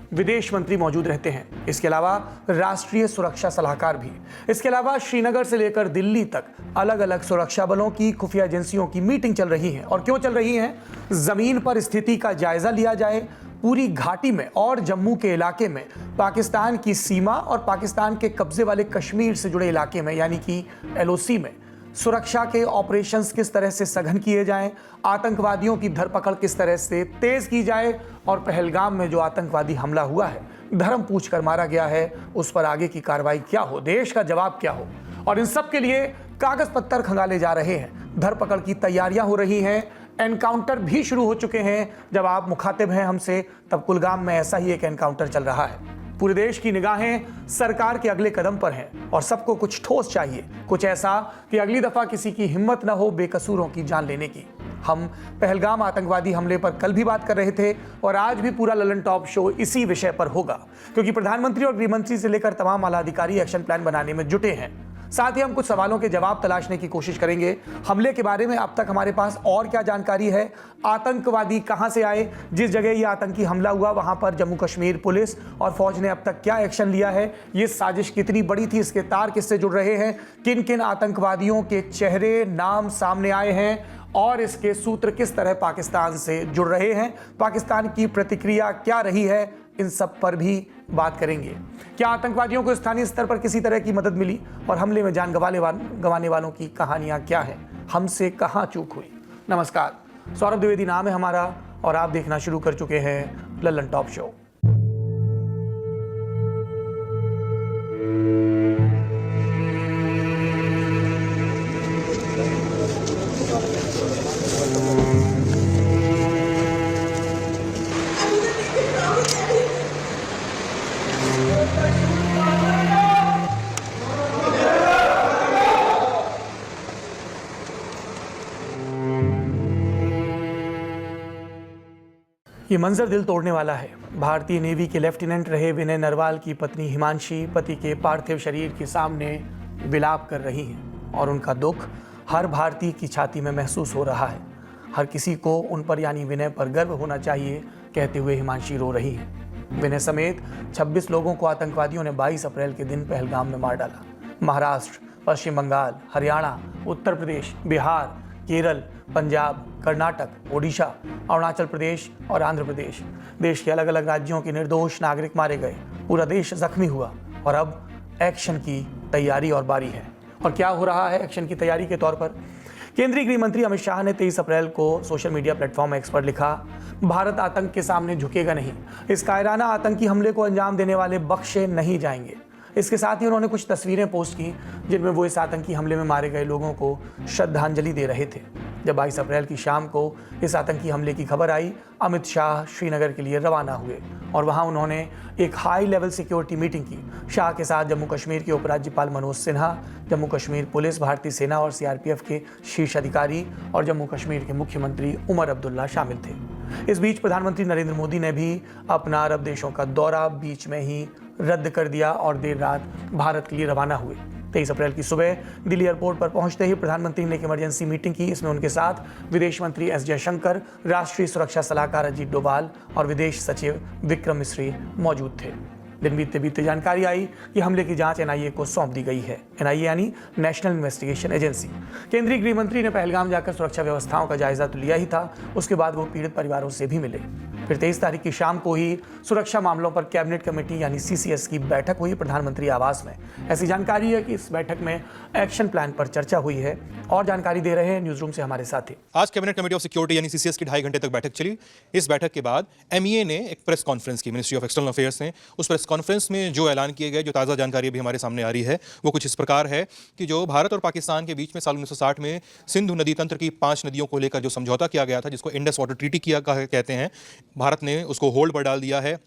विदेश मंत्री मौजूद रहते हैं। इसके अलावा राष्ट्रीय सुरक्षा सलाहकार भी। इसके अलावा श्रीनगर से लेकर दिल्ली तक अलग अलग सुरक्षा बलों की खुफिया एजेंसियों की मीटिंग चल रही है। और क्यों चल रही है? जमीन पर स्थिति का जायजा लिया जाए, पूरी घाटी में और जम्मू के इलाके में, पाकिस्तान की सीमा और पाकिस्तान के कब्जे वाले कश्मीर से जुड़े इलाके में यानी कि LOC में सुरक्षा के ऑपरेशंस किस तरह से सघन किए जाएं, आतंकवादियों की धरपकड़ किस तरह से तेज की जाए, और पहलगाम में जो आतंकवादी हमला हुआ है, धर्म पूछकर मारा गया है, उस पर आगे की कार्रवाई क्या हो, देश का जवाब क्या हो। और इन सब के लिए कागज पत्तर खंगाले जा रहे हैं, धरपकड़ की तैयारियां हो रही हैं, एनकाउंटर भी शुरू हो चुके हैं। जब आप मुखातिब हैं हमसे, तब कुलगाम में ऐसा ही एक एनकाउंटर चल रहा है। पूरे देश की निगाहें सरकार के अगले कदम पर हैं और सबको कुछ ठोस चाहिए, कुछ ऐसा कि अगली दफा किसी की हिम्मत न हो बेकसूरों की जान लेने की। हम पहलगाम आतंकवादी हमले पर कल भी बात कर रहे थे और आज भी पूरा ललन टॉप शो इसी विषय पर होगा, क्योंकि प्रधानमंत्री और गृहमंत्री से लेकर तमाम आला अधिकारी एक्शन प्लान बनाने में जुटे हैं। साथ ही हम कुछ सवालों के जवाब तलाशने की कोशिश करेंगे। हमले के बारे में अब तक हमारे पास और क्या जानकारी है, आतंकवादी कहां से आए, जिस जगह ये आतंकी हमला हुआ वहां पर जम्मू कश्मीर पुलिस और फौज ने अब तक क्या एक्शन लिया है, ये साजिश कितनी बड़ी थी, इसके तार किससे जुड़ रहे हैं, किन किन आतंकवादियों के चेहरे नाम सामने आए हैं और इसके सूत्र किस तरह पाकिस्तान से जुड़ रहे हैं, पाकिस्तान की प्रतिक्रिया क्या रही है, इन सब पर भी बात करेंगे। क्या आतंकवादियों को स्थानीय स्तर पर किसी तरह की मदद मिली और हमले में जान गंवाने वालों की कहानियां क्या है, हमसे कहां चूक हुई। नमस्कार, सौरभ द्विवेदी नाम है हमारा और आप देखना शुरू कर चुके हैं ललन टॉप शो। ये मंजर दिल तोड़ने वाला है। भारतीय नेवी के लेफ्टिनेंट रहे विनय नरवाल की पत्नी हिमांशी पति के पार्थिव शरीर के सामने विलाप कर रही हैं और उनका दुख हर भारतीय की छाती में महसूस हो रहा है। हर किसी को उन पर यानी विनय पर गर्व होना चाहिए, कहते हुए हिमांशी रो रही हैं। विनय समेत 26 लोगों को आतंकवादियों ने 22 अप्रैल के दिन पहलगाम में मार डाला। महाराष्ट्र, पश्चिम बंगाल, हरियाणा, उत्तर प्रदेश, बिहार, केरल, पंजाब, कर्नाटक, ओडिशा, अरुणाचल प्रदेश और आंध्र प्रदेश, देश के अलग अलग राज्यों के निर्दोष नागरिक मारे गए। पूरा देश जख्मी हुआ और अब एक्शन की तैयारी और बारी है। और क्या हो रहा है एक्शन की तैयारी के तौर पर? केंद्रीय गृह मंत्री अमित शाह ने 23 अप्रैल को सोशल मीडिया प्लेटफॉर्म एक्स पर लिखा, भारत आतंक के सामने झुकेगा नहीं। इस कायराना आतंकी हमले को अंजाम देने वाले बख्शे नहीं जाएंगे। इसके साथ ही उन्होंने कुछ तस्वीरें पोस्ट की जिनमें वो इस आतंकी हमले में मारे गए लोगों को श्रद्धांजलि दे रहे थे। जब 22 अप्रैल की शाम को इस आतंकी हमले की खबर आई, अमित शाह श्रीनगर के लिए रवाना हुए और वहां उन्होंने एक हाई लेवल सिक्योरिटी मीटिंग की। शाह के साथ जम्मू कश्मीर के उपराज्यपाल मनोज सिन्हा, जम्मू कश्मीर पुलिस, भारतीय सेना और CRPF के शीर्ष अधिकारी और जम्मू कश्मीर के मुख्यमंत्री उमर अब्दुल्ला शामिल थे। इस बीच प्रधानमंत्री नरेंद्र मोदी ने भी अपना अरब देशों का दौरा बीच में ही रद्द कर दिया और देर रात भारत के लिए रवाना हुए। 23 अप्रैल की सुबह दिल्ली एयरपोर्ट पर पहुंचते ही प्रधानमंत्री ने एक इमरजेंसी मीटिंग की। इसमें उनके साथ विदेश मंत्री S जयशंकर, राष्ट्रीय सुरक्षा सलाहकार अजीत डोभाल और विदेश सचिव विक्रम मिस्री मौजूद थे। दिन बीतते बीतते जानकारी आई कि हमले की जांच NIA को सौंप दी गई है। NIA यानी नेशनल इन्वेस्टिगेशन एजेंसी। केंद्रीय गृह मंत्री ने पहलगाम जाकर सुरक्षा व्यवस्थाओं का जायजा तो लिया ही था, उसके बाद वो पीड़ित परिवारों से भी मिले। फिर 23 तारीख की शाम को ही सुरक्षा मामलों पर कैबिनेट कमेटी यानी CCS की बैठक हुई प्रधानमंत्री आवास में। ऐसी जानकारी है कि इस बैठक में एक्शन प्लान पर चर्चा हुई है और जानकारी दे रहे हैं न्यूज रूम से हमारे साथी। आज कैबिनेट कमेटी ऑफ सिक्योरिटी यानी CCS की 2.5 घंटे तक बैठक चली। इस बैठक के बाद MEA ने एक प्रेस कॉन्फ्रेंस की, मिनिस्ट्री ऑफ एक्सटर्नल अफेयर्स ने। उस प्रेस कॉन्फ्रेंस में जो ऐलान किए गए, जो ताज़ा जानकारी अभी हमारे सामने आ रही है, वो कुछ इस प्रकार है कि जो भारत और पाकिस्तान के बीच में साल 1960 में सिंधु नदी तंत्र की 5 नदियों को लेकर जो समझौता किया गया था, जिसको इंडस वाटर ट्रीटी किया कहते हैं, भारत ने उसको होल्ड पर डाल दिया है।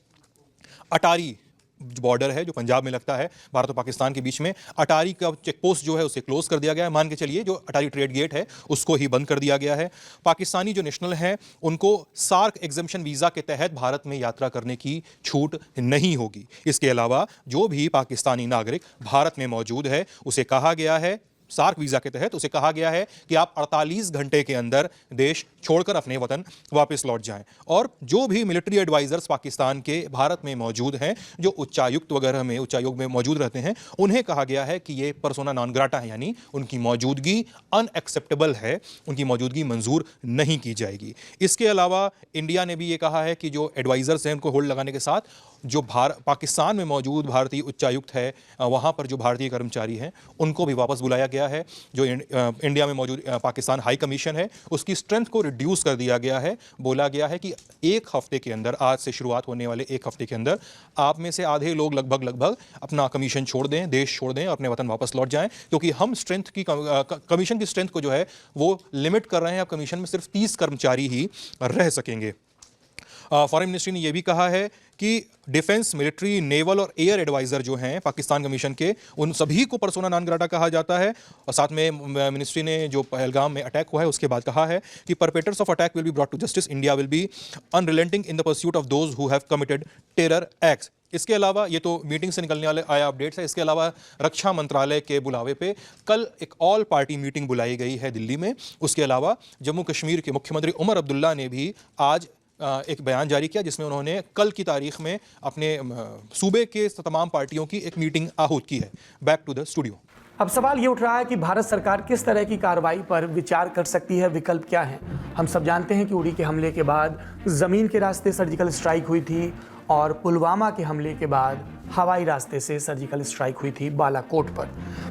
अटारी बॉर्डर है जो पंजाब में लगता है भारत और पाकिस्तान के बीच में, अटारी का चेक पोस्ट जो है उसे क्लोज कर दिया गया है। मान के चलिए जो अटारी ट्रेड गेट है उसको ही बंद कर दिया गया है। पाकिस्तानी जो नेशनल है उनको सार्क एग्जम्पशन वीज़ा के तहत भारत में यात्रा करने की छूट नहीं होगी। इसके अलावा जो भी पाकिस्तानी नागरिक भारत में मौजूद है उसे कहा गया है सार्क वीजा के तहत उसे कहा गया है कि आप 48 घंटे के अंदर देश छोड़कर अपने वतन वापस लौट जाएं। और जो भी मिलिट्री एडवाइजर्स पाकिस्तान के भारत में मौजूद हैं, जो उच्चायुक्त वगैरह में उच्चायोग में मौजूद रहते हैं, उन्हें कहा गया है कि ये पर्सोना नॉन ग्राटा है, यानी उनकी मौजूदगी अनएक्सेप्टेबल है, उनकी मौजूदगी मंजूर नहीं की जाएगी। इसके अलावा इंडिया ने भी ये कहा है कि जो एडवाइजर्स हैं उनको होल्ड लगाने के साथ जो पाकिस्तान में मौजूद भारतीय उच्चायुक्त है, वहाँ पर जो भारतीय कर्मचारी हैं उनको भी वापस बुलाया गया है। जो इंडिया में मौजूद पाकिस्तान हाई कमीशन है उसकी स्ट्रेंथ को रिड्यूस कर दिया गया है। बोला गया है कि एक हफ्ते के अंदर, आज से शुरुआत होने वाले एक हफ्ते के अंदर, आप में से आधे लोग लगभग अपना कमीशन छोड़ दें, देश छोड़ दें, अपने वतन वापस लौट जाएं, क्योंकि हम स्ट्रेंथ की कमीशन की स्ट्रेंथ को जो है वो लिमिट कर रहे हैं। अब कमीशन में सिर्फ 30 कर्मचारी ही रह सकेंगे। फॉरेन मिनिस्ट्री ने यह भी कहा है कि डिफेंस, मिलिट्री, नेवल और एयर एडवाइजर जो हैं पाकिस्तान कमीशन के, उन सभी को पर्सोना नॉन ग्राटा कहा जाता है। और साथ में मिनिस्ट्री ने जो पहलगाम में अटैक हुआ है उसके बाद कहा है कि perpetrators of attack will be brought to justice, India will be unrelenting in the pursuit of those who have committed terror acts. इसके अलावा, ये तो मीटिंग से निकलने वाले आया अपडेट्स है, इसके अलावा रक्षा मंत्रालय के बुलावे पे कल एक ऑल पार्टी मीटिंग बुलाई गई है दिल्ली में। उसके अलावा जम्मू कश्मीर के मुख्यमंत्री उमर अब्दुल्ला ने भी आज एक बयान जारी किया जिसमें उन्होंने कल की तारीख में अपने सूबे के तमाम पार्टियों की एक मीटिंग आहूत की है। Back to the studio. अब सवाल ये उठ रहा है कि भारत सरकार किस तरह की कार्रवाई पर विचार कर सकती है, विकल्प क्या हैं। हम सब जानते हैं कि उड़ी के हमले के बाद ज़मीन के रास्ते सर्जिकल स्ट्राइक हुई थी और पुलवामा के हमले के बाद हवाई रास्ते से सर्जिकल स्ट्राइक हुई थी बालाकोट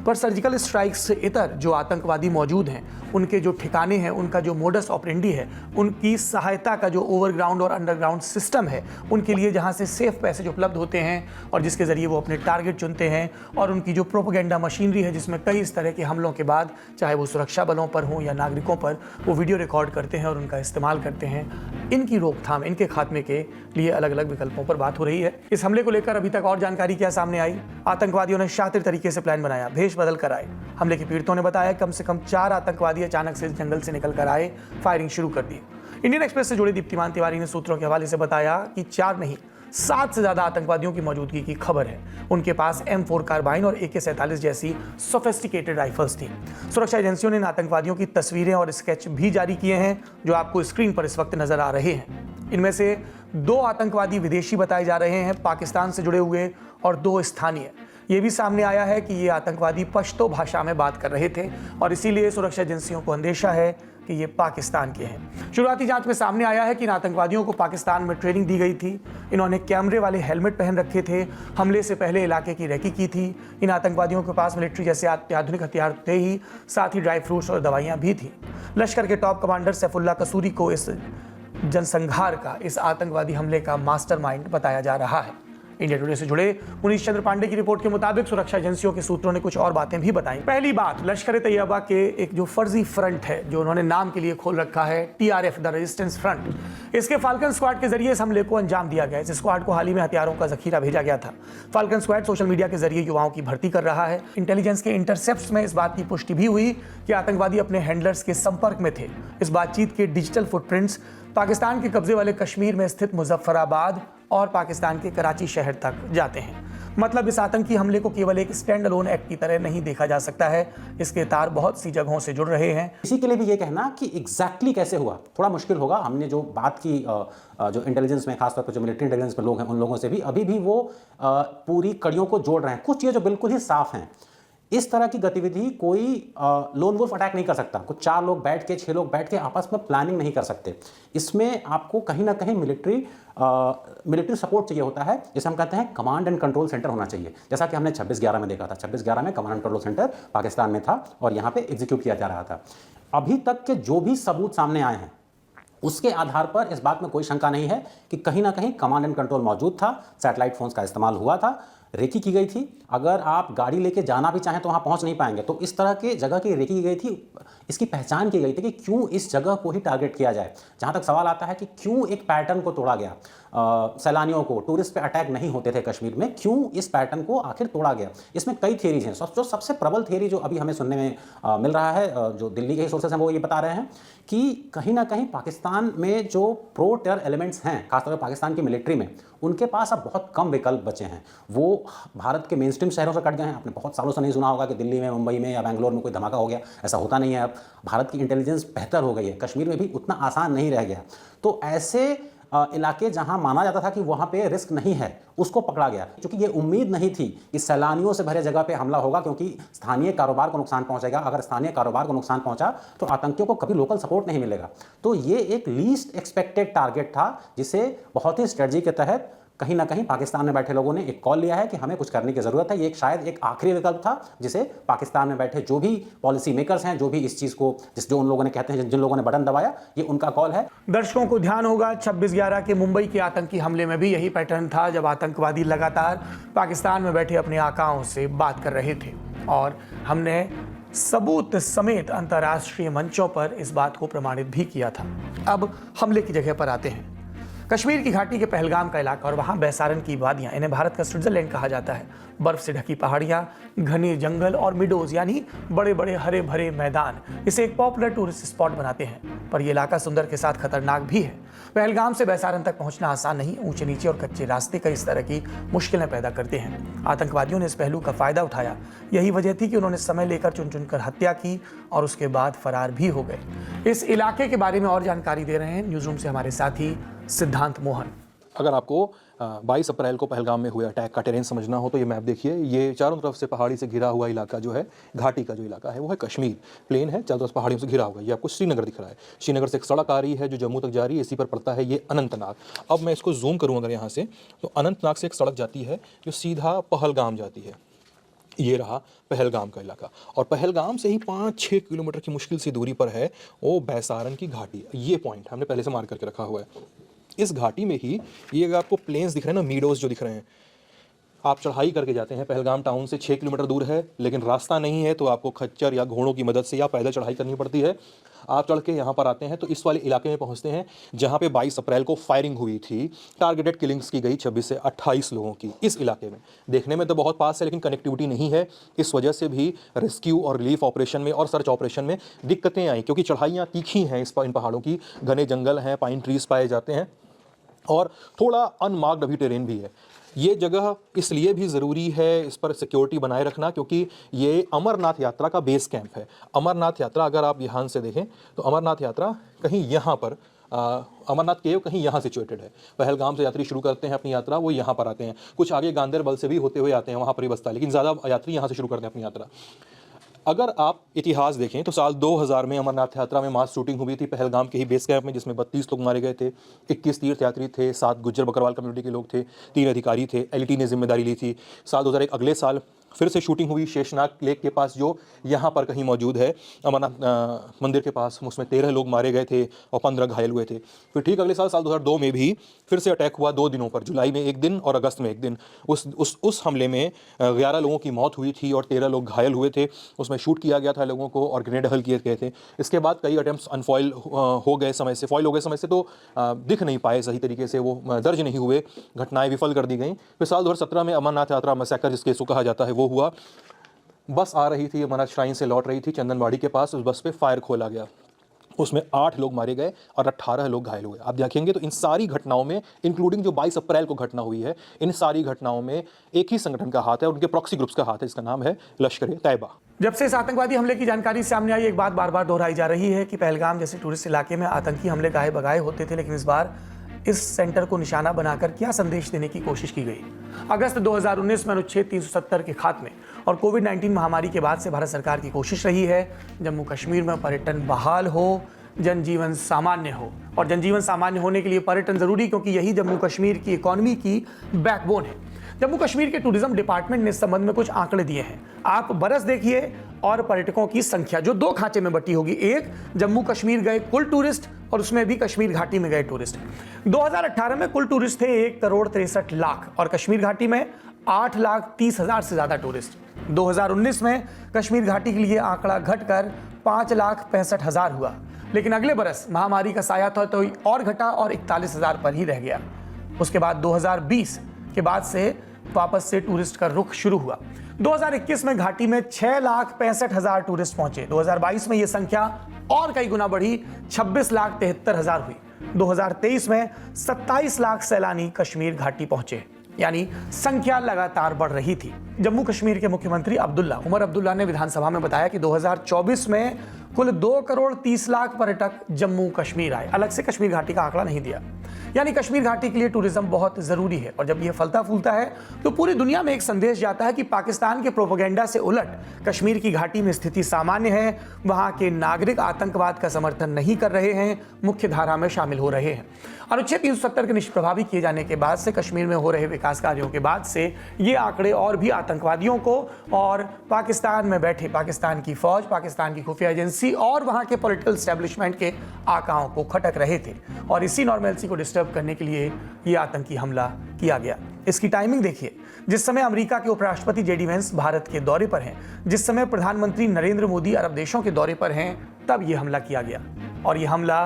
पर सर्जिकल स्ट्राइक से इतर जो आतंकवादी मौजूद हैं, उनके जो ठिकाने हैं, उनका जो मोडस ऑपरेंडी है, उनकी सहायता का जो ओवरग्राउंड और अंडरग्राउंड सिस्टम है, उनके लिए जहां से सेफ पैसेज उपलब्ध होते हैं और जिसके ज़रिए वो अपने टारगेट चुनते हैं, और उनकी जो प्रोपेगेंडा मशीनरी है जिसमें कई इस तरह के हमलों के बाद, चाहे वो सुरक्षा बलों पर हों या नागरिकों पर, वो वीडियो रिकॉर्ड करते हैं और उनका इस्तेमाल करते हैं। इनकी रोकथाम, इनके खात्मे के लिए अलग अलग विकल्पों पर बात हो रही है। इस हमले को लेकर अभी तक और जानकारी क्या सामने आई? आतंकवादियों ने शातिर तरीके से प्लान बनाया, भेष बदल कर आए। हमले के पीड़ितों ने बताया कम से कम 4 आतंकवादी अचानक से जंगल से निकल कर आए, फायरिंग शुरू कर दी। इंडियन एक्सप्रेस से जुड़े दीप्तिमान तिवारी ने सूत्रों के हवाले से बताया कि 4 नहीं 7 से ज्यादा आतंकवादियों की मौजूदगी की खबर है। उनके पास M4 कार्बाइन और AK-47 जैसी सोफिस्टिकेटेड राइफल्स थी। सुरक्षा एजेंसियों ने इन आतंकवादियों की तस्वीरें और स्केच भी जारी किए हैं, जो आपको स्क्रीन पर इस वक्त नजर आ रहे हैं। इनमें से 2 आतंकवादी विदेशी बताए जा रहे हैं, पाकिस्तान से जुड़े हुए, और 2 स्थानीय। ये भी सामने आया है कि ये आतंकवादी पश्तो भाषा में बात कर रहे थे और इसीलिए सुरक्षा एजेंसियों को अंदेशा है कि ये पाकिस्तान के हैं। शुरुआती जांच में सामने आया है कि इन आतंकवादियों को पाकिस्तान में ट्रेनिंग दी गई थी। इन्होंने कैमरे वाले हेलमेट पहन रखे थे, हमले से पहले इलाके की रेकी की थी। इन आतंकवादियों के पास मिलिट्री जैसे अत्याधुनिक हथियार थे ही, साथ ही ड्राई फ्रूट्स और दवाइयाँ भी थी। लश्कर के टॉप कमांडर सैफुल्लाह कसूरी को इस जनसंहार का, इस आतंकवादी हमले का मास्टरमाइंड बताया जा रहा है। इंडिया टुडे से जुड़े मुनीश चंद्र पांडे की रिपोर्ट के मुताबिक सुरक्षा एजेंसियों के सूत्रों ने कुछ और बातें भी बताई। पहली बात, लश्कर ए तैयबा के एक जो फर्जी फ्रंट है, जो उन्होंने नाम के लिए खोल रखा है TRF, द रेजिस्टेंस फ्रंट, इसके फाल्कन स्क्वाड के जरिए इस हमले को अंजाम दिया गया। इस स्क्वाड को हाल ही में हथियारों का जखीरा भेजा गया था। फाल्कन स्क्वाड सोशल मीडिया के जरिए युवाओं की भर्ती कर रहा है। इंटेलिजेंस के इंटरसेप्ट्स में इस बात की पुष्टि भी हुई कि आतंकवादी अपने हैंडलर्स के संपर्क में थे। इस बातचीत के डिजिटल फुटप्रिंट्स पाकिस्तान के कब्जे वाले कश्मीर में स्थित मुजफ्फराबाद और पाकिस्तान के कराची शहर तक जाते हैं। मतलब इस आतंकी हमले को केवल एक स्टैंड अलोन एक्ट की तरह नहीं देखा जा सकता है, इसके तार बहुत सी जगहों से जुड़ रहे हैं। इसी के लिए भी ये कहना कि एग्जैक्टली कैसे हुआ थोड़ा मुश्किल होगा। हमने जो बात की जो इंटेलिजेंस में, खासतौर पर जो मिलिट्री इंटेलिजेंस में लोग हैं, उन लोगों से भी अभी भी वो पूरी कड़ियों को जोड़ रहे हैं। कुछ चीज़ें जो बिल्कुल ही साफ हैं, इस तरह की गतिविधि कोई लोन वुल्फ अटैक नहीं कर सकता। कुछ 4 लोग बैठ के, 6 लोग बैठ के आपस में प्लानिंग नहीं कर सकते। इसमें आपको कहीं ना कहीं मिलिट्री सपोर्ट चाहिए होता है, जिसे हम कहते हैं कमांड एंड कंट्रोल सेंटर होना चाहिए। जैसा कि हमने 26/11 में देखा था। 26/11 में command and control centre Pakistan में था और यहाँ पे एग्जीक्यूट किया जा रहा था। अभी तक के जो भी सबूत सामने आए हैं, उसके आधार पर इस बात में कोई शंका नहीं है कि कहीं ना कहीं कमांड एंड कंट्रोल मौजूद था। सैटेलाइट फोन्स का इस्तेमाल हुआ था, रेकी की गई थी। अगर आप गाड़ी लेके जाना भी चाहें तो वहाँ पहुँच नहीं पाएंगे। तो इस तरह के जगह की रेकी की गई थी, इसकी पहचान की गई थी कि क्यों इस जगह को ही टारगेट किया जाए। जहाँ तक सवाल आता है कि क्यों एक पैटर्न को तोड़ा गया, सैलानियों को, टूरिस्ट पे अटैक नहीं होते थे कश्मीर में, क्यों इस पैटर्न को आखिर तोड़ा गया? इसमें कई थियरीज हैं। जो सबसे प्रबल थियरी जो अभी हमें सुनने में मिल रहा है, जो दिल्ली के ही सोर्सेस हैं वो ये बता रहे हैं कि कहीं ना कहीं पाकिस्तान में जो प्रो टेरर एलिमेंट्स हैं, खासतौर पर पाकिस्तान की मिलिट्री में, उनके पास अब बहुत कम विकल्प बचे हैं। वो भारत के मेन स्ट्रीम शहरों से कट गए हैं। आपने बहुत सालों से नहीं सुना होगा कि दिल्ली में, मुंबई में या बेंगलोर में कोई धमाका हो गया, ऐसा होता नहीं है। अब भारत की इंटेलिजेंस बेहतर हो गई है, कश्मीर में भी उतना आसान नहीं रह गया। तो ऐसे इलाके जहां माना जाता था कि वहां पे रिस्क नहीं है, उसको पकड़ा गया, क्योंकि ये उम्मीद नहीं थी कि सैलानियों से भरे जगह पे हमला होगा, क्योंकि स्थानीय कारोबार को नुकसान पहुंचेगा। अगर स्थानीय कारोबार को नुकसान पहुंचा तो आतंकियों को कभी लोकल सपोर्ट नहीं मिलेगा। तो ये एक लीस्ट एक्सपेक्टेड टारगेट था, जिसे बहुत ही स्ट्रेटजी के तहत कहीं ना कहीं पाकिस्तान में बैठे लोगों ने एक कॉल लिया है कि हमें कुछ करने की जरूरत है। ये शायद एक आखिरी विकल्प था जिसे पाकिस्तान में बैठे जो भी पॉलिसी मेकर्स हैं, जो भी इस चीज को, जो उन लोगों ने कहते हैं, जिन लोगों ने बटन दबाया, ये उनका कॉल है। दर्शकों को ध्यान होगा 26/11 के मुंबई के आतंकी हमले में भी यही पैटर्न था, जब आतंकवादी लगातार पाकिस्तान में बैठे अपने आकाओं से बात कर रहे थे, और हमने सबूत समेत अंतर्राष्ट्रीय मंचों पर इस बात को प्रमाणित भी किया था। अब हमले की जगह पर आते हैं। कश्मीर की घाटी के पहलगाम का इलाका और वहाँ बैसारन की वादियाँ, इन्हें भारत का स्विट्जरलैंड कहा जाता है। बर्फ से ढकी पहाड़ियाँ, घने जंगल और मिडोज यानी बड़े बड़े हरे भरे मैदान इसे एक पॉपुलर टूरिस्ट स्पॉट बनाते हैं। पर यह इलाका सुंदर के साथ खतरनाक भी है। पहलगाम से बैसारन तक पहुंचना आसान नहीं। ऊंचे नीचे और कच्चे रास्ते कई इस तरह की मुश्किलें पैदा करते हैं। आतंकवादियों ने इस पहलू का फायदा उठाया। यही वजह थी कि उन्होंने समय लेकर चुन चुनकर हत्या की और उसके बाद फरार भी हो गए। इस इलाके के बारे में और जानकारी दे रहे हैं न्यूज रूम से हमारे साथी सिद्धांत मोहन। अगर आपको 22 अप्रैल को पहलगाम में हुए अटैक का टेरेन समझना हो तो ये मैप देखिए। ये चारों तरफ से पहाड़ी से घिरा हुआ इलाका जो है, घाटी का जो इलाका है वो है कश्मीर। प्लेन है, चारों तरफ पहाड़ियों से घिरा हुआ है। ये आपको श्रीनगर दिख रहा है। श्रीनगर से एक सड़क आ रही है जो जम्मू तक जा रही है, इसी पर पड़ता है ये अनंतनाग। अब मैं इसको जूम करूँ अगर यहाँ से, तो अनंतनाग से एक सड़क जाती है जो सीधा पहलगाम जाती है। ये रहा पहलगाम का इलाका, और पहलगाम से ही 5-6 किलोमीटर की मुश्किल सी दूरी पर है वो बैसारन की घाटी। ये पॉइंट हमने पहले से मार्क करके रखा हुआ है। इस घाटी में ही ये अगर आपको प्लेन्स दिख रहे हैं ना, मीडोज जो दिख रहे हैं, आप चढ़ाई करके जाते हैं। पहलगाम टाउन से 6 किलोमीटर दूर है, लेकिन रास्ता नहीं है तो आपको खच्चर या घोड़ों की मदद से या पैदल चढ़ाई करनी पड़ती है। आप चढ़ के यहाँ पर आते हैं तो इस वाले इलाके में पहुँचते हैं जहाँ पे 22 अप्रैल को फायरिंग हुई थी। टारगेटेड किलिंग्स की गई 26 से 28 लोगों की इस इलाके में। देखने में तो बहुत पास है, लेकिन कनेक्टिविटी नहीं है। इस वजह से भी रेस्क्यू और रिलीफ ऑपरेशन में और सर्च ऑपरेशन में दिक्कतें आई, क्योंकि चढ़ाइयाँ तीखी हैं इन पहाड़ों की। घने जंगल हैं, पाइन ट्रीज पाए जाते हैं और थोड़ा अनमार्क्ड अभी टेरेन भी है। ये जगह इसलिए भी ज़रूरी है इस पर सिक्योरिटी बनाए रखना, क्योंकि ये अमरनाथ यात्रा का बेस कैंप है। अमरनाथ यात्रा अगर आप यहाँ से देखें तो अमरनाथ यात्रा कहीं यहाँ पर, अमरनाथ केव कहीं यहाँ सिचुएटेड है। पहलगाम से यात्री शुरू करते हैं अपनी यात्रा, वो यहाँ पर आते हैं। कुछ आगे गांदरबल से भी होते हुए आते हैं, वहाँ पर ही बसता है, लेकिन ज़्यादा यात्री यहाँ से शुरू करते हैं अपनी यात्रा। अगर आप इतिहास देखें तो साल 2000 में अमरनाथ यात्रा में मास शूटिंग हुई थी पहलगाम के ही बेस कैंप में, जिसमें 32 लोग मारे गए थे। 21 तीर्थयात्री थे, 7 गुज्जर बकरवाल कम्युनिटी के लोग थे, 3 अधिकारी थे। एलटी ने जिम्मेदारी ली थी। साल 2001 अगले साल फिर से शूटिंग हुई शेषनाग लेक के पास, जो यहाँ पर कहीं मौजूद है अमरनाथ मंदिर के पास। उसमें 13 लोग मारे गए थे और 15 घायल हुए थे। फिर ठीक अगले साल 2002 में भी फिर से अटैक हुआ 2 दिनों पर, जुलाई में 1 दिन और अगस्त में 1 दिन। उस हमले में 11 लोगों की मौत हुई थी और 13 लोग घायल हुए थे। उसमें शूट किया गया था लोगों को और ग्रेनेड हल किए गए थे। इसके बाद कई अटैम्प्ट्स अनफॉइल हो गए समय से, फॉइल हो गए समय से, तो दिख नहीं पाए सही तरीके से, वो दर्ज नहीं हुए, घटनाएं विफल कर दी गई। फिर साल 2017 में अमरनाथ यात्रा मैसेकर जिसके इसको कहा जाता है वो हुआ। बस आ रही थी, अमरनाथ श्राइन से लौट रही थी चंदनवाड़ी के पास, उस बस पे फायर खोला गया। उसमें 8 लोग मारे गए और 18 लोग घायल हुए। आप देखेंगे तो इन सारी घटनाओं में, इंक्लूडिंग जो 22 अप्रैल को घटना हुई है, इन सारी घटनाओं में एक ही संगठन का हाथ है, उनके प्रॉक्सी ग्रुप्स का हाथ है, इसका नाम है लश्कर-ए-तैयबा। जब से इस आतंकवादी हमले की जानकारी सामने आई, एक बात बार बार दोहराई जा रही है कि पहलगाम जैसे टूरिस्ट इलाके में आतंकी हमले गाहे बगाए होते थे, लेकिन इस बार इस सेंटर को निशाना बनाकर क्या संदेश देने की कोशिश की गई। अगस्त 2019 में अनुच्छेद 370 के खात्मे और कोविड-19 महामारी के बाद से भारत सरकार की कोशिश रही है जम्मू कश्मीर में पर्यटन बहाल हो, जनजीवन सामान्य हो। और जनजीवन सामान्य होने के लिए पर्यटन जरूरी, क्योंकि यही जम्मू कश्मीर की इकोनॉमी की बैकबोन है। जम्मू कश्मीर के टूरिज्म डिपार्टमेंट ने इस संबंध में कुछ आंकड़े दिए हैं। आप बरस देखिए और पर्यटकों की संख्या जो 2 खांचे में बटी होगी। एक, जम्मू कश्मीर गए कुल टूरिस्ट और उसमें भी कश्मीर घाटी में गए टूरिस्ट। 2018 में कुल टूरिस्ट थे 1,63,00,000 और कश्मीर घाटी में 8,30,000 से ज्यादा टूरिस्ट। 2019 में कश्मीर घाटी के लिए आंकड़ा घटकर 5,65,000 हुआ, लेकिन अगले बरस महामारी का साया था तो और घटा और 41,000 पर ही रह गया। उसके बाद 2020 के बाद से वापस से टूरिस्ट का रुख शुरू हुआ। 2021 में घाटी में 6,65,000 टूरिस्ट पहुंचे। 2022 में यह संख्या और कई गुना बढ़ी, 26,73,000 हुई। 2023 में 27 लाख सैलानी कश्मीर घाटी पहुंचे, यानी संख्या लगातार बढ़ रही थी। जम्मू कश्मीर के मुख्यमंत्री उमर अब्दुल्ला ने विधानसभा में बताया कि 2024 में कुल 2,30,00,000 पर्यटक जम्मू कश्मीर आए। अलग से कश्मीर घाटी का आंकड़ा नहीं दिया। यानी कश्मीर घाटी के लिए टूरिज्म बहुत जरूरी है, और जब यह फलता फूलता है तो पूरी दुनिया में एक संदेश जाता है कि पाकिस्तान के प्रोपेगेंडा से उलट कश्मीर की घाटी में स्थिति सामान्य है, वहां के नागरिक आतंकवाद का समर्थन नहीं कर रहे हैं, मुख्य धारा में शामिल हो रहे हैं। अनुच्छेद 370 के निष्प्रभावी किए जाने के बाद से, कश्मीर में हो रहे विकास कार्यों के बाद से ये आंकड़े और भी आतंकवादियों को और पाकिस्तान में बैठे पाकिस्तान की फौज, पाकिस्तान की खुफिया एजेंसी और वहां के पॉलिटिकल एस्टेब्लिशमेंट के आकाओं को खटक रहे थे, और इसी नॉर्मेलिटी को डिस्टर्ब करने के लिए ये आतंकी हमला किया गया। इसकी टाइमिंग देखिए, जिस समय अमेरिका के उपराष्ट्रपति जेडी वेंस भारत के दौरे पर हैं, जिस समय प्रधानमंत्री नरेंद्र मोदी अरब देशों के दौरे पर हैं, तब यह हमला किया गया। और यह हमला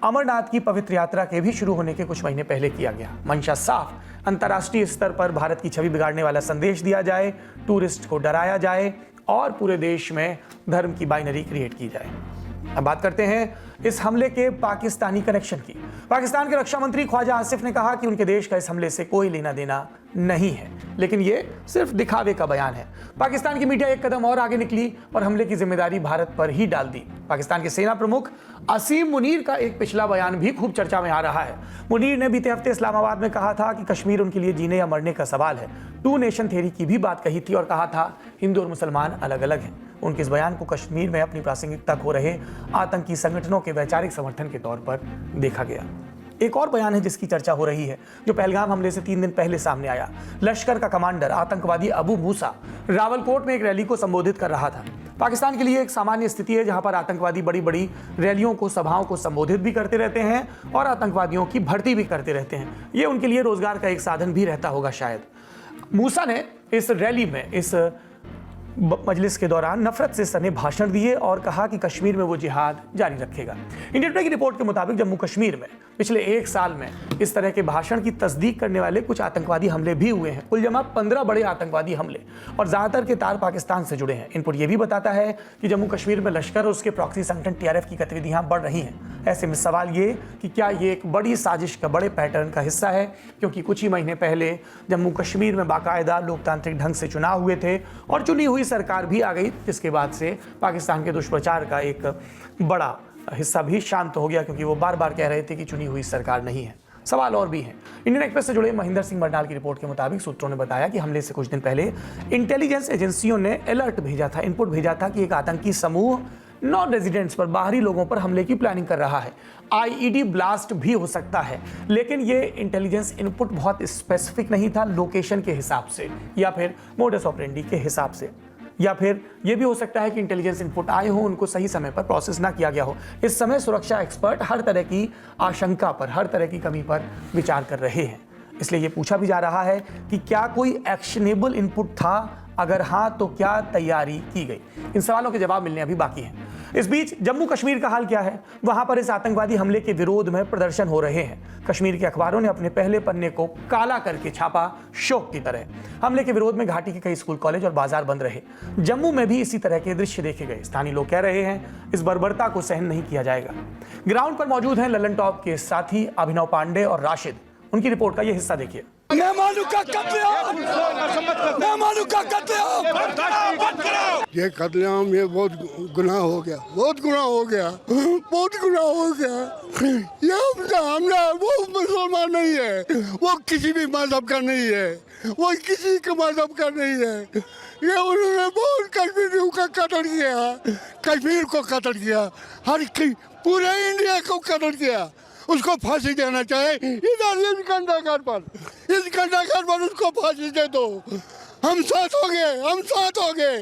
अमरनाथ की पवित्र यात्रा के भी शुरू होने के कुछ महीने पहले किया गया। मंशा साफ, अंतर्राष्ट्रीय स्तर पर भारत की छवि बिगाड़ने वाला संदेश दिया जाए, टूरिस्ट को डराया जाए और पूरे देश में धर्म की बाइनरी क्रिएट की जाए। अब बात करते हैं इस हमले के पाकिस्तानी कनेक्शन की। पाकिस्तान के रक्षा मंत्री ख्वाजा आसिफ ने कहा कि उनके देश का इस हमले से कोई लेना देना नहीं है, लेकिन ये सिर्फ दिखावे का बयान है। पाकिस्तान की मीडिया एक कदम और आगे निकली और हमले की जिम्मेदारी भारत पर ही डाल दी। पाकिस्तान के सेना प्रमुख असीम मुनीर का एक पिछला बयान भी खूब चर्चा में आ रहा है। मुनीर ने बीते हफ्ते इस्लामाबाद में कहा था कि कश्मीर उनके लिए जीने या मरने का सवाल है। 2 नेशन थ्योरी की भी बात कही थी और कहा था हिंदू और मुसलमान अलग अलग हैं। उनके इस बयान को कश्मीर में अपनी प्रासंगिकता खो रहे आतंकी संगठनों के वैचारिक समर्थन के तौर पर देखा गया। एक और बयान है जिसकी चर्चा हो रही है, जो पहलगाम हमले से 3 दिन पहले सामने आया। लश्कर का कमांडर आतंकवादी अबू मूसा रावलकोट में एक रैली को संबोधित कर रहा था। पाकिस्तान के लिए एक सामान्य स्थिति है जहां पर आतंकवादी बड़ी बड़ी रैलियों को, सभाओं को संबोधित भी करते रहते हैं और आतंकवादियों की भर्ती भी करते रहते हैं। ये उनके लिए रोजगार का एक साधन भी रहता होगा शायद। मूसा ने इस रैली में, इस मजलिस के दौरान नफरत से सने भाषण दिए और कहा कि कश्मीर में वो जिहाद जारी रखेगा। इंडिया टुडे की रिपोर्ट के मुताबिक जम्मू कश्मीर में पिछले 1 साल में इस तरह के भाषण की तस्दीक करने वाले कुछ आतंकवादी हमले भी हुए हैं। कुल जमा 15 बड़े आतंकवादी हमले, और ज्यादातर के तार पाकिस्तान से जुड़े हैं। इनपुट ये भी बताता है कि जम्मू कश्मीर में लश्कर और उसके प्रॉक्सी संगठन TRF की गतिविधियां बढ़ रही हैं। ऐसे में सवाल ये कि क्या ये एक बड़ी साजिश का, बड़े पैटर्न का हिस्सा है, क्योंकि कुछ ही महीने पहले जम्मू कश्मीर में बाकायदा लोकतांत्रिक ढंग से चुनाव हुए थे और चुनी हुई सरकार भी आ गई, जिसके बाद से पाकिस्तान के दुष्प्रचार का एक बड़ा हिस्सा भी शांत हो गया, क्योंकि वो बार बार कह रहे थे कि चुनी हुई सरकार नहीं है। सवाल और भी हैं। इंडियन एक्सप्रेस से जुड़े महेंद्र सिंह बरनाल की रिपोर्ट के मुताबिक सूत्रों ने बताया कि हमले से कुछ दिन पहले इंटेलिजेंस एजेंसियों ने अलर्ट भेजा था, इनपुट भेजा था कि एक आतंकी समूह नॉन रेजिडेंट्स पर, बाहरी लोगों पर हमले की प्लानिंग कर रहा है। IED ब्लास्ट भी हो सकता है, लेकिन ये इंटेलिजेंस इनपुट बहुत स्पेसिफिक नहीं था लोकेशन के हिसाब से, या फिर मोडस ऑपरेंडी के हिसाब से, या फिर यह भी हो सकता है कि इंटेलिजेंस इनपुट आए हो, उनको सही समय पर प्रोसेस ना किया गया हो। इस समय सुरक्षा एक्सपर्ट हर तरह की आशंका पर, हर तरह की कमी पर विचार कर रहे हैं। इसलिए यह पूछा भी जा रहा है कि क्या कोई एक्शनेबल इनपुट था, अगर हां तो क्या तैयारी की गई। इन सवालों के जवाब मिलने अभी बाकी हैं। इस बीच जम्मू कश्मीर का हाल क्या है? वहां पर इस आतंकवादी हमले के विरोध में प्रदर्शन हो रहे हैं। कश्मीर के अखबारों ने अपने पहले पन्ने को काला करके छापा, शोक की तरह। हमले के विरोध में घाटी के कई स्कूल, कॉलेज और बाजार बंद रहे। जम्मू में भी इसी तरह के दृश्य देखे गए। स्थानीय लोग कह रहे हैं इस बर्बरता को सहन नहीं किया जाएगा। ग्राउंड पर मौजूद हैं ललन टॉप के साथी अभिनव पांडे और राशिद। उनकी रिपोर्ट का यह हिस्सा देखिए। ये कत्लेआम, ये बहुत गुनाह हो गया, बहुत गुनाह हो गया, बहुत गुनाह हो गया। ये हमने वो मुसलमान नहीं है, वो किसी भी मजहब का नहीं है, वो किसी के मजहब का नहीं है। ये उन्होंने बहुत कश्मीरियों का कत्ल किया, कश्मीर को कत्ल किया, पूरे इंडिया को कत्ल किया। उसको फांसी देना चाहे इधर इस घंटाघर पर उसको फांसी दे दो। हम साथ हो गए, हम साथ हो गए,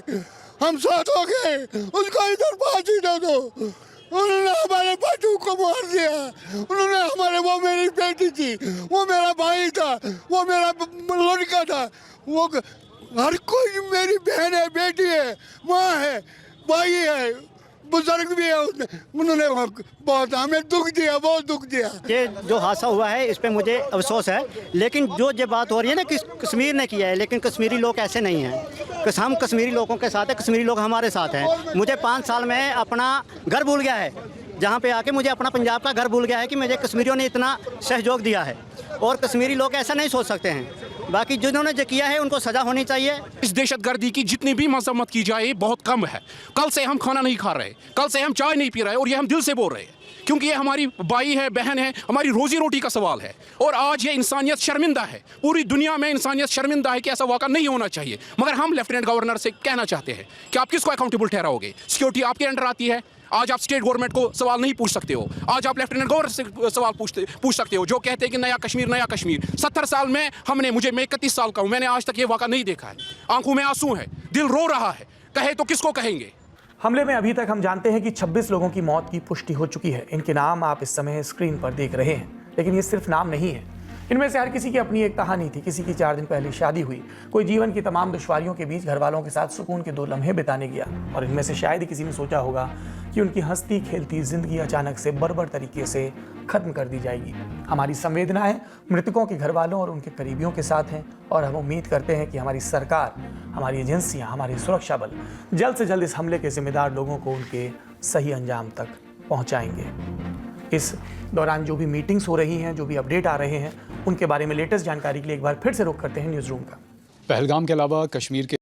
हम साथ हो गए, उसको इधर फांसी दे दो। उन्होंने हमारे बच्चों को मार दिया, उन्होंने हमारे, वो मेरी बेटी थी, वो मेरा भाई था, वो मेरा लड़का था, वो हर कोई मेरी बहन है, बेटी है, माँ है, भाई है, बुजुर्ग भी है उसने, उन्होंने बहुत हमें दुख दिया, बहुत दुख दिया। ये जो हादसा हुआ है इस पे मुझे अफसोस है, लेकिन जो ये बात हो रही है ना कि कश्मीर ने किया है, लेकिन कश्मीरी लोग ऐसे नहीं हैं। हम कश्मीरी लोगों के साथ हैं, कश्मीरी लोग हमारे साथ हैं। मुझे 5 साल में अपना घर भूल गया है, जहाँ पे आके मुझे अपना पंजाब का घर भूल गया है कि मुझे कश्मीरियों ने इतना सहयोग दिया है। और कश्मीरी लोग ऐसा नहीं सोच सकते हैं। बाकी जिन्होंने जो किया है उनको सज़ा होनी चाहिए। इस दहशतगर्दी की जितनी भी मजम्मत की जाए बहुत कम है। कल से हम खाना नहीं खा रहे, कल से हम चाय नहीं पी रहे, और ये हम दिल से बोल रहे हैं, क्योंकि ये हमारी भाई है, बहन है, हमारी रोजी रोटी का सवाल है। और आज ये इंसानियत शर्मिंदा है, पूरी दुनिया में इंसानियत शर्मिंदा है कि ऐसा वाक़ा नहीं होना चाहिए। मगर हम लेफ्टिनेंट गवर्नर से कहना चाहते हैं कि आप किसको अकाउंटेबल ठहराओगे? सिक्योरिटी आपके अंडर आती है। आज आप स्टेट गवर्नमेंट को सवाल नहीं पूछ सकते हो। आज आप लेफ्टिनेंट गवर्नर से सवाल पूछ सकते हो, जो कहते हैं कि नया कश्मीर नया कश्मीर। 70 साल में मैं 31 साल का हूँ, मैंने आज तक ये वाक़ा नहीं देखा है। आंखों में आंसू है, दिल रो रहा है, कहे तो किसको कहेंगे? हमले में अभी तक हम जानते हैं कि 26 लोगों की मौत की पुष्टि हो चुकी है। इनके नाम आप इस समय स्क्रीन पर देख रहे हैं, लेकिन ये सिर्फ नाम नहीं है। इनमें से हर किसी की अपनी एक कहानी थी। किसी की 4 दिन पहले शादी हुई, कोई जीवन की तमाम दुश्वारियों के बीच घर वालों के साथ सुकून के 2 लम्हे बिताने गया, और इनमें से शायद ही किसी ने सोचा होगा कि उनकी हंसती खेलती जिंदगी अचानक से बर्बर तरीके से खत्म कर दी जाएगी। हमारी संवेदनाएं मृतकों के घर वालों और उनके करीबियों के साथ हैं, और हम उम्मीद करते हैं कि हमारी सरकार, हमारी एजेंसियां, हमारे सुरक्षा बल जल्द से जल्द इस हमले के जिम्मेदार लोगों को उनके सही अंजाम तक पहुंचाएंगे। इस दौरान जो भी मीटिंग्स हो रही हैं, जो भी अपडेट आ रहे हैं, उनके बारे में लेटेस्ट जानकारी के लिए एक बार फिर से रुख करते हैं न्यूज़ रूम का। पहलगाम के अलावा कश्मीर के